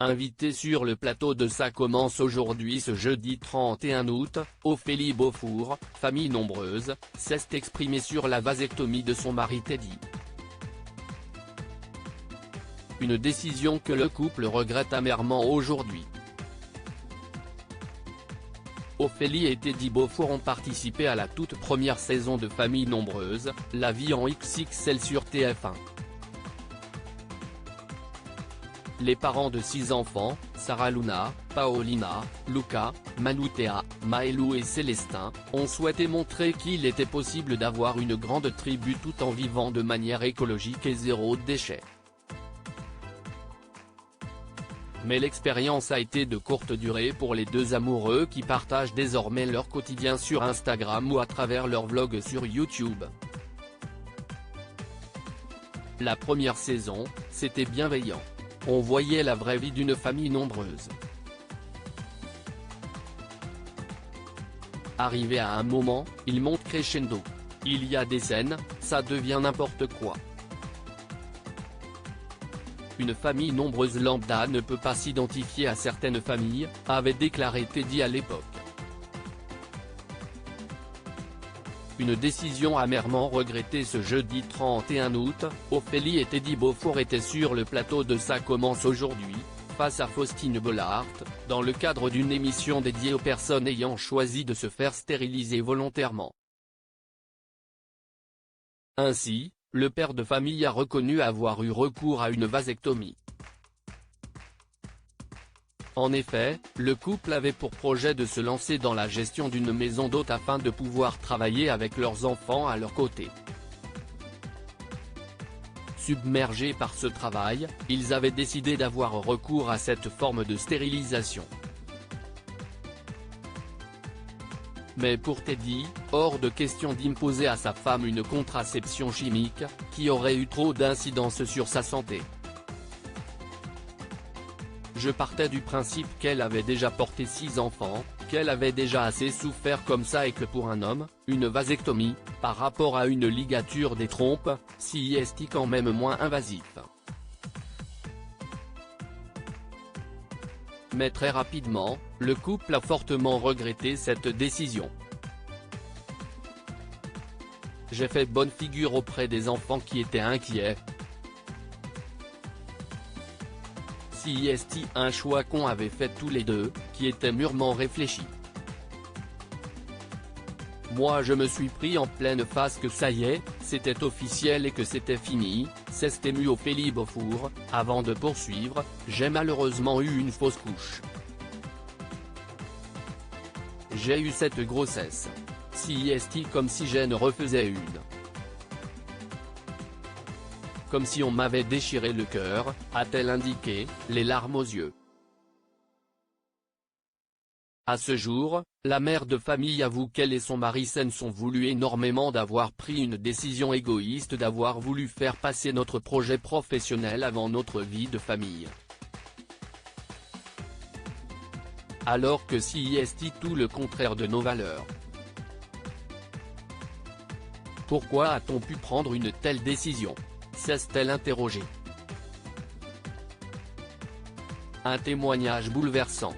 Invitée sur le plateau de Ça commence aujourd'hui ce jeudi 31 août, Ophélie Beaufour, famille nombreuse, s'est exprimée sur la vasectomie de son mari Teddy. Une décision que le couple regrette amèrement aujourd'hui. Ophélie et Teddy Beaufour ont participé à la toute première saison de Famille nombreuse, La vie en XXL sur TF1. Les parents de 6 enfants, Sarah Luna, Paolina, Luca, Manutea, Maëlou et Célestin, ont souhaité montrer qu'il était possible d'avoir une grande tribu tout en vivant de manière écologique et zéro déchet. Mais l'expérience a été de courte durée pour les deux amoureux qui partagent désormais leur quotidien sur Instagram ou à travers leurs vlogs sur YouTube. La première saison, c'était bienveillant. On voyait la vraie vie d'une famille nombreuse. Arrivé à un moment, il monte crescendo. Il y a des scènes, ça devient n'importe quoi. Une famille nombreuse lambda ne peut pas s'identifier à certaines familles, avait déclaré Teddy à l'époque. Une décision amèrement regrettée ce jeudi 31 août, Ophélie et Teddy Beaufour étaient sur le plateau de Ça commence aujourd'hui, face à Faustine Bollaert, dans le cadre d'une émission dédiée aux personnes ayant choisi de se faire stériliser volontairement. Ainsi, le père de famille a reconnu avoir eu recours à une vasectomie. En effet, le couple avait pour projet de se lancer dans la gestion d'une maison d'hôtes afin de pouvoir travailler avec leurs enfants à leur côté. Submergés par ce travail, ils avaient décidé d'avoir recours à cette forme de stérilisation. Mais pour Teddy, hors de question d'imposer à sa femme une contraception chimique, qui aurait eu trop d'incidence sur sa santé. Je partais du principe qu'elle avait déjà porté 6 enfants, qu'elle avait déjà assez souffert comme ça et que pour un homme, une vasectomie, par rapport à une ligature des trompes, si est quand même moins invasif. Mais très rapidement, le couple a fortement regretté cette décision. J'ai fait bonne figure auprès des enfants qui étaient inquiets. Si est un choix qu'on avait fait tous les deux, qui était mûrement réfléchi. Moi je me suis pris en pleine face que ça y est, c'était officiel et que c'était fini, s'est émue Ophélie Beaufour, avant de poursuivre, j'ai malheureusement eu une fausse couche. J'ai eu cette grossesse. Si est comme si je ne refaisais une. Comme si on m'avait déchiré le cœur, a-t-elle indiqué, les larmes aux yeux. À ce jour, la mère de famille avoue qu'elle et son mari s'en sont voulu énormément d'avoir pris une décision égoïste d'avoir voulu faire passer notre projet professionnel avant notre vie de famille. Alors que si est tout le contraire de nos valeurs. Pourquoi a-t-on pu prendre une telle décision ? S'est-elle interrogée. Un témoignage bouleversant.